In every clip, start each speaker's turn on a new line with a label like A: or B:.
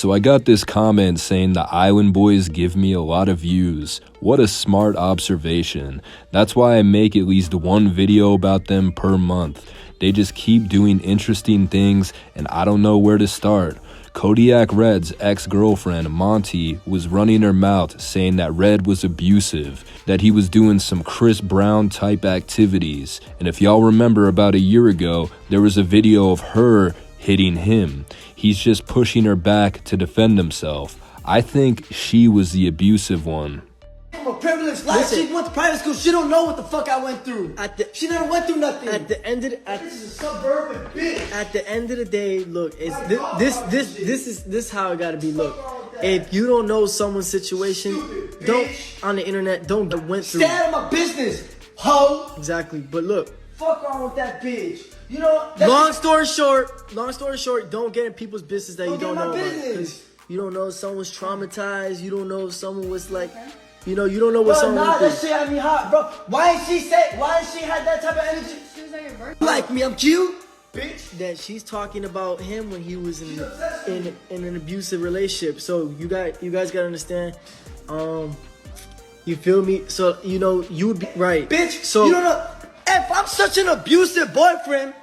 A: So I got this comment saying the Island Boys give me a lot of views. What a smart observation. That's why I make at least one video about them per month. They just keep doing interesting things and I don't know where to start. Kodiak Red's ex-girlfriend, Monty, was running her mouth saying that Red was abusive, that he was doing some Chris Brown type activities. And if y'all remember about a year ago, there was a video of her hitting him. He's just pushing her back to defend himself. I think she was the abusive one.
B: I'm a privileged life. She went to private school. She don't know what the fuck I went through. She never went through nothing.
C: At the end of the
B: this is a suburban bitch.
C: At the end of the day, look, it's this how it gotta be. Look, if you don't know someone's situation, don't on the internet. Don't went through.
B: Stay out of my business, hoe.
C: Exactly, but look.
B: Fuck wrong with that bitch. You know.
C: Long story short, don't get in people's business that you don't know about. Because you don't know if someone's traumatized. You don't know if someone was like. You know, you don't know what someone
B: went through. That shit had me hot, bro. Why did she have that type of energy? She was like your birthday. Like me, I'm cute, bitch.
C: That she's talking about him when he was in an abusive relationship. So you guys gotta understand. You feel me? So you know you would be right,
B: bitch.
C: So
B: you don't know if I'm such an abusive boyfriend.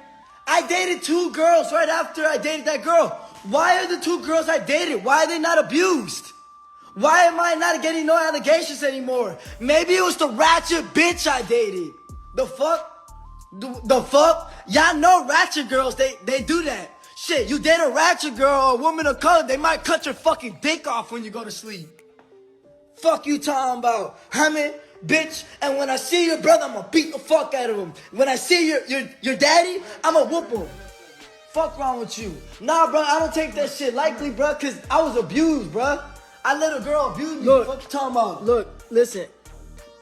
B: I dated 2 girls right after I dated that girl. Why are the 2 girls I dated? Why are they not abused? Why am I not getting no allegations anymore? Maybe it was the ratchet bitch I dated. The fuck? The fuck? Y'all know ratchet girls, they do that. Shit, you date a ratchet girl or a woman of color, they might cut your fucking dick off when you go to sleep. Fuck you talking about, homie, bitch. And when I see your brother, I'ma beat the fuck out of him. When I see your daddy, I'ma whoop him. Fuck wrong with you? Nah, bro, I don't take that shit lightly, bro, cause I was abused, bro. I let a girl abuse me.
C: Look,
B: what you talking about?
C: Look, listen.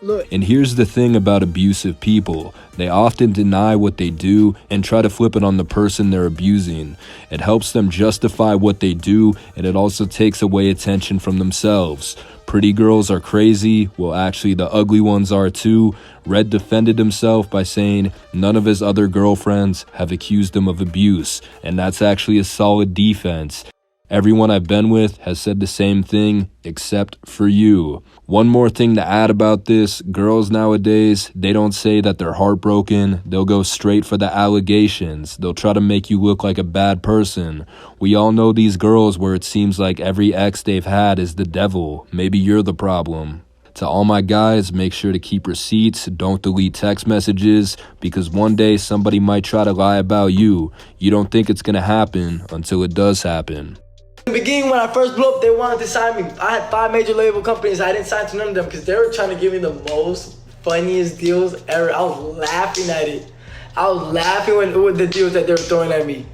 C: Look.
A: And here's the thing about abusive people. They often deny what they do and try to flip it on the person they're abusing. It helps them justify what they do, and it also takes away attention from themselves. Pretty girls are crazy. Well, actually, the ugly ones are too. Red defended himself by saying none of his other girlfriends have accused him of abuse, and that's actually a solid defense. Everyone I've been with has said the same thing, except for you. One more thing to add about this, girls nowadays, they don't say that they're heartbroken. They'll go straight for the allegations. They'll try to make you look like a bad person. We all know these girls where it seems like every ex they've had is the devil. Maybe you're the problem. To all my guys, make sure to keep receipts, don't delete text messages, because one day somebody might try to lie about you. You don't think it's gonna happen until it does happen.
C: In the beginning, when I first blew up, they wanted to sign me. I had 5 major label companies. I didn't sign to none of them because they were trying to give me the most funniest deals ever. I was laughing at it. I was laughing with the deals that they were throwing at me.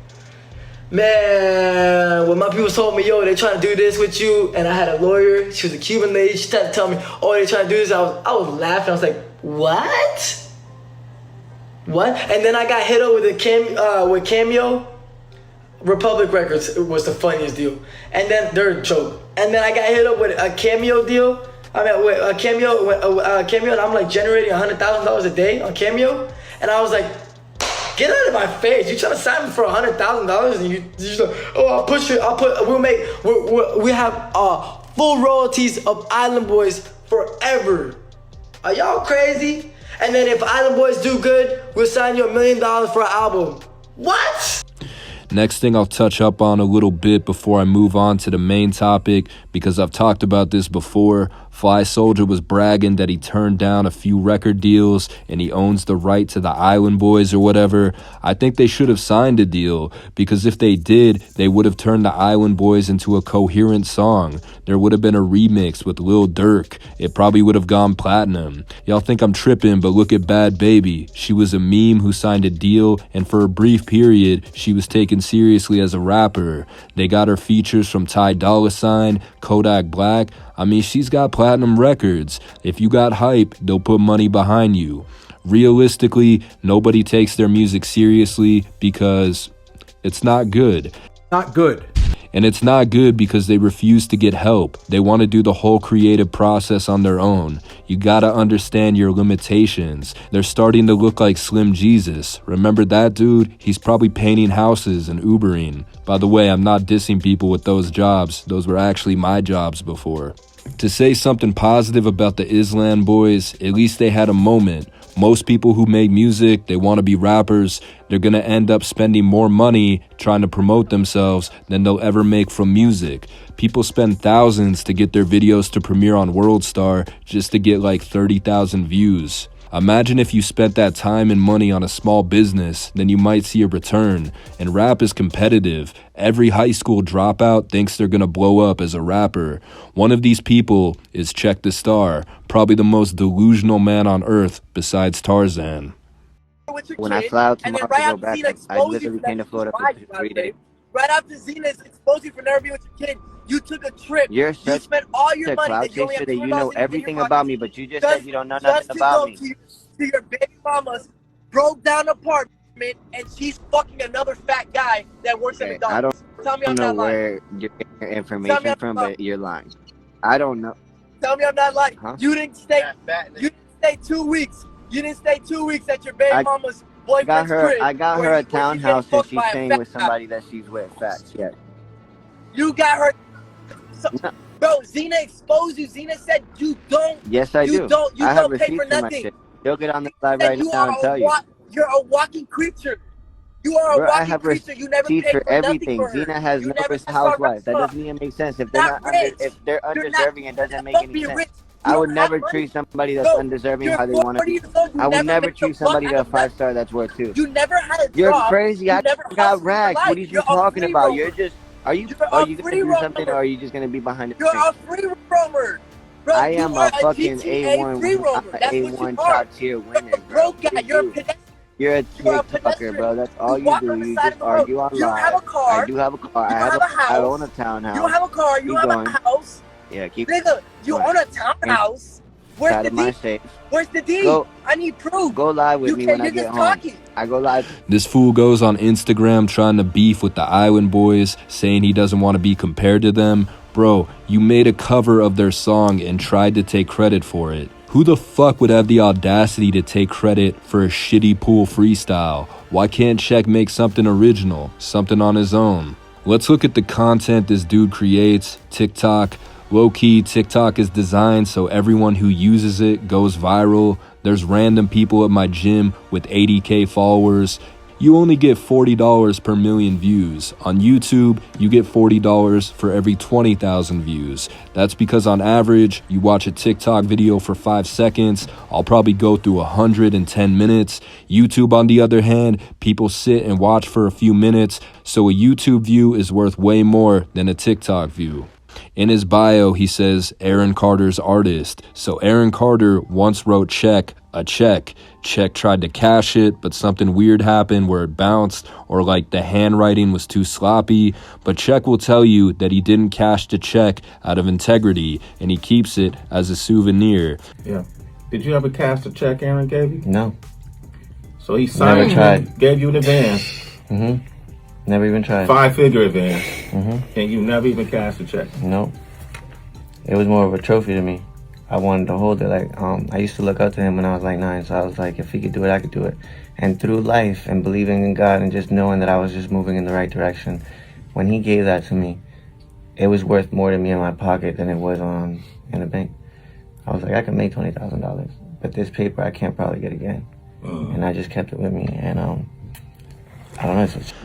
C: Man, when my people told me, yo, they trying to do this with you, and I had a lawyer. She was a Cuban lady. She tried to tell me, oh, they trying to do this. I was laughing. I was like, what? What? And then I got hit up with Cameo. Republic Records was the funniest deal, and then they're a joke. And then I got hit up with a Cameo deal. I mean, with a Cameo, and I'm like generating $100,000 a day on Cameo, and I was like, get out of my face! You trying to sign me for $100,000, and you're like, oh, we have full royalties of Island Boys forever. Are y'all crazy? And then if Island Boys do good, we'll sign you $1 million for an album. What?
A: Next thing I'll touch up on a little bit before I move on to the main topic, because I've talked about this before. Fly Soldier was bragging that he turned down a few record deals and he owns the right to the Island Boys or whatever. I think they should have signed a deal, because if they did, they would have turned the Island Boys into a coherent song. There would have been a remix with Lil Durk. It probably would have gone platinum. Y'all think I'm tripping, but look at Bad Baby. She was a meme who signed a deal, and for a brief period, she was taken seriously as a rapper. They got her features from Ty Dolla $ign, Kodak Black. I mean, she's got platinum records. If you got hype, they'll put money behind you. Realistically, nobody takes their music seriously because it's not good.
D: Not good.
A: And it's not good because they refuse to get help. They want to do the whole creative process on their own. You gotta understand your limitations. They're starting to look like Slim Jesus. Remember that dude? He's probably painting houses and Ubering. By the way, I'm not dissing people with those jobs. Those were actually my jobs before. To say something positive about the Islam boys, at least they had a moment. Most people who make music, they want to be rappers, they're going to end up spending more money trying to promote themselves than they'll ever make from music. People spend thousands to get their videos to premiere on WorldStar just to get like 30,000 views. Imagine if you spent that time and money on a small business, then you might see a return. And rap is competitive. Every high school dropout thinks they're gonna blow up as a rapper. One of these people is CheckTheStar, probably the most delusional man on earth besides Tarzan.
D: When I fly out tomorrow to go back, I literally came to Florida for 3 days.
B: Right after Zena's exposed you for never being with your kid, you took a trip.
D: You're
B: You
D: such
B: spent all your
D: a
B: money
D: cloud
B: that you only
D: chaser
B: have
D: that you
B: $200
D: know
B: in your
D: everything
B: pocket
D: about me, but you just said you don't know nothing about me.
B: To your baby mama's broke down apartment and she's fucking another fat guy that works at McDonald's. Tell me
D: I
B: I'm
D: don't know
B: not lying.
D: where you're getting your information from, but you're lying. I don't know.
B: Tell me I'm not lying.
D: Huh?
B: You didn't stay 2 weeks. You didn't stay 2 weeks at your baby mama's boyfriend's crib.
D: I got her a townhouse and she's staying with somebody that she's with. Facts, yeah.
B: You got her.
D: No.
B: Bro, Zena exposed you. Zena said you don't.
D: Yes, I do.
B: You
D: I have
B: don't pay
D: receipts
B: for
D: for my
B: nothing.
D: shit. You'll get on the live right now and tell you.
B: You're a walking creature. You are a
D: Bro, I
B: walking
D: have
B: creature. You never paid
D: receipts for
B: nothing
D: everything.
B: for her.
D: Zena has
B: You
D: no
B: never
D: housewife. That
B: saw
D: doesn't even make sense. If they're
B: not
D: not
B: rich.
D: if they're
B: You're
D: undeserving,
B: not,
D: it doesn't make
B: don't
D: any
B: be
D: sense.
B: rich.
D: I would
B: don't
D: never
B: have money.
D: treat somebody that's
B: Bro,
D: undeserving
B: you're
D: how they want to
B: 40
D: be.
B: years old. You
D: I would never
B: made the
D: treat somebody
B: fuck
D: to a
B: out of that.
D: 5-star that's worth 2.
B: You never had a
D: You're
B: job.
D: crazy.
B: You
D: I
B: never
D: got
B: hustled in your
D: rags.
B: life.
D: What are you
B: You're
D: talking
B: a free
D: about?
B: roamer.
D: You're just are you
B: You're
D: going
B: free
D: to do something
B: roamer.
D: or are you just going to be behind the
B: You're
D: screen?
B: a free roamer. Bro,
D: I
B: you
D: am
B: are
D: a fucking
B: GTA free roamer. That's what you
D: A1
B: are.
D: top tier
B: You're
D: winner,
B: a
D: bro.
B: broke guy. You're a pedestrian.
D: You're a
B: You are a
D: TikToker,
B: pedestrian.
D: bro. That's all you
B: walk
D: do.
B: on the
D: You
B: side
D: just
B: of the road.
D: argue on
B: You don't have a
D: live.
B: car.
D: I do have a car.
B: You don't have a house.
D: I own a townhouse.
B: You don't have a car. You
D: Keep
B: don't
D: going.
B: have a house.
D: Yeah, keep
B: Nigga, you own a townhouse. Where's
D: inside
B: the
D: of my
B: deed?
D: safe.
B: Where's the deed?
D: Go-
B: I need proof.
D: Go live with me when I
B: You're
D: get
B: just
D: home.
B: talking.
D: I go live.
A: This fool goes on Instagram trying to beef with the Island Boys, saying he doesn't want to be compared to them. Bro, you made a cover of their song and tried to take credit for it. Who the fuck would have the audacity to take credit for a shitty pool freestyle? Why can't Check make something original, something on his own? Let's look at the content this dude creates. TikTok. Low-key, TikTok is designed so everyone who uses it goes viral. There's random people at my gym with 80K followers. You only get $40 per million views. On YouTube, you get $40 for every 20,000 views. That's because on average, you watch a TikTok video for 5 seconds. I'll probably go through 110 minutes. YouTube, on the other hand, people sit and watch for a few minutes. So a YouTube view is worth way more than a TikTok view. In his bio, he says Aaron Carter's artist. So Aaron Carter once wrote Check a check. Check tried to cash it, but something weird happened where it bounced or like the handwriting was too sloppy. But Check will tell you that he didn't cash the check out of integrity and he keeps it as a souvenir.
E: Yeah. Did you ever cash a check Aaron gave you?
D: No.
E: So he signed it, gave you an advance.
D: Mm-hmm. Never even tried.
E: 5-figure advance.
D: Mm-hmm.
E: And you never even cashed a check.
D: Nope. It was more of a trophy to me. I wanted to hold it. Like, I used to look up to him when I was like 9. So I was like, if he could do it, I could do it. And through life and believing in God and just knowing that I was just moving in the right direction, when he gave that to me, it was worth more to me in my pocket than it was in the bank. I was like, I can make $20,000, but this paper I can't probably get again. And I just kept it with me. And I don't know.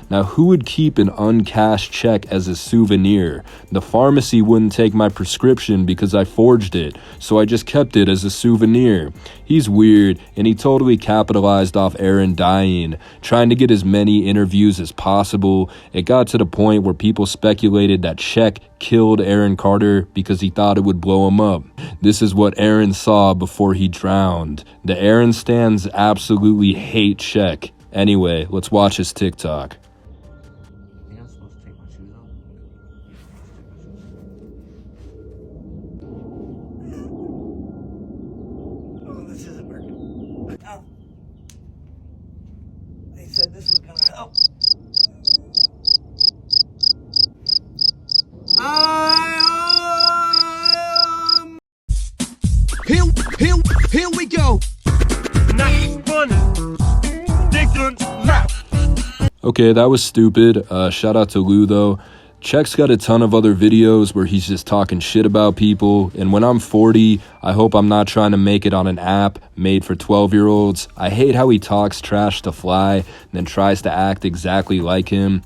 A: Now, who would keep an uncashed check as a souvenir? The pharmacy wouldn't take my prescription because I forged it, so I just kept it as a souvenir. He's weird, and he totally capitalized off Aaron dying, trying to get as many interviews as possible. It got to the point where people speculated that Check killed Aaron Carter because he thought it would blow him up. This is what Aaron saw before he drowned. The Aaron stans absolutely hate Check. Anyway, let's watch his TikTok.
B: Oh, this isn't working. Oh. They said this was gonna help.
F: Here we go. Not funny.
A: Okay, that was stupid. Shout out to Lou though. Check's got a ton of other videos where he's just talking shit about people, and when I'm 40, I hope I'm not trying to make it on an app made for 12-year-olds. I hate how he talks trash to Fly and then tries to act exactly like him.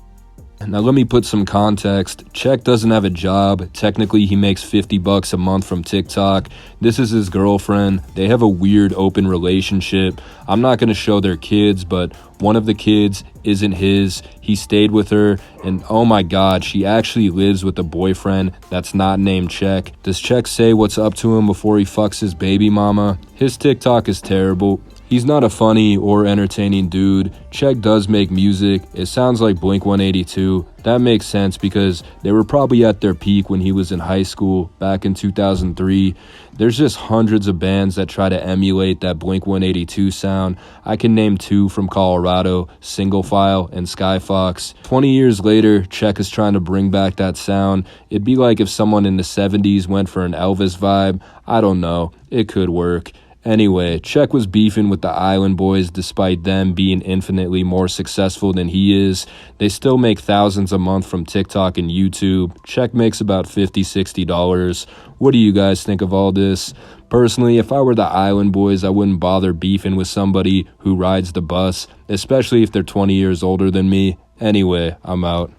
A: Now let me put some context. Check doesn't have a job. Technically, he makes $50 a month from TikTok. This is his girlfriend. They have a weird open relationship. I'm not going to show their kids, but one of the kids isn't his. He stayed with her, and oh my god, she actually lives with a boyfriend that's not named Check. Does Check say what's up to him before he fucks his baby mama? His TikTok is terrible. He's not a funny or entertaining dude. Check does make music. It sounds like Blink-182. That makes sense because they were probably at their peak when he was in high school back in 2003. There's just hundreds of bands that try to emulate that Blink-182 sound. I can name two from Colorado, Single File and Skyfox. 20 years later, Check is trying to bring back that sound. It'd be like if someone in the 70s went for an Elvis vibe. I don't know. It could work. Anyway, Check was beefing with the Island Boys despite them being infinitely more successful than he is. They still make thousands a month from TikTok and YouTube. Check makes about $50, $60. What do you guys think of all this? Personally, if I were the Island Boys, I wouldn't bother beefing with somebody who rides the bus, especially if they're 20 years older than me. Anyway, I'm out.